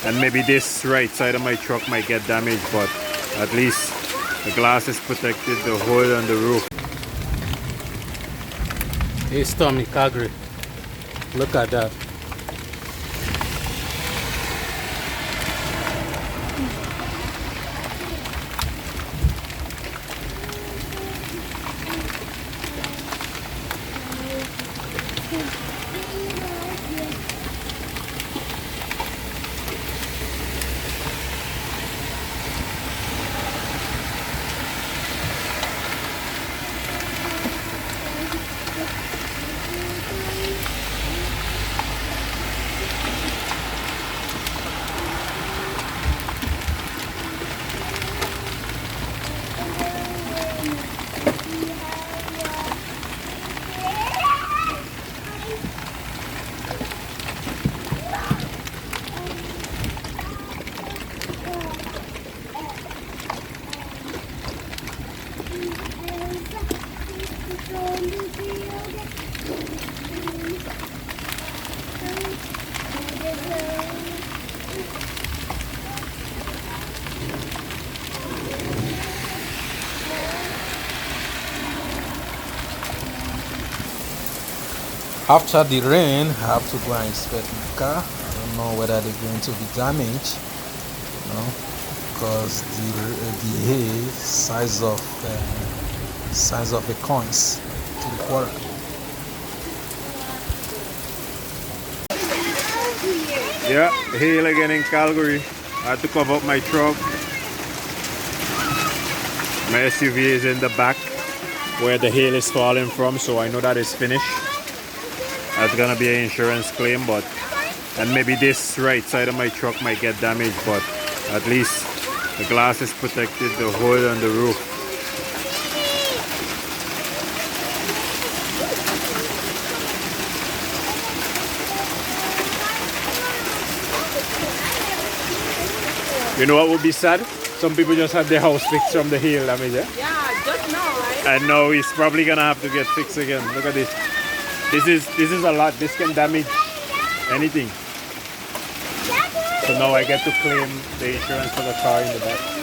And maybe this right side of my truck might get damaged, but at least the glass is protected, the hood and the roof. HAILSTORM in Calgary. Look at that. After the rain, I have to go and inspect my car. I don't know whether they're going to be damaged, because the hay size of the coins to the quarter. Yeah, hail again in Calgary. I had to cover up my truck. My SUV is in the back where the hail is falling from, so I know that it's finished. That's gonna be an insurance claim, and maybe this right side of my truck might get damaged, but at least the glass is protected, the hood and the roof. You know what would be sad? Some people just had their house fixed from the hail damage. Yeah, just now, right? And now he's probably gonna have to get fixed again. Look at this. This is a lot. This can damage anything. So now I get to claim the insurance for the car in the back.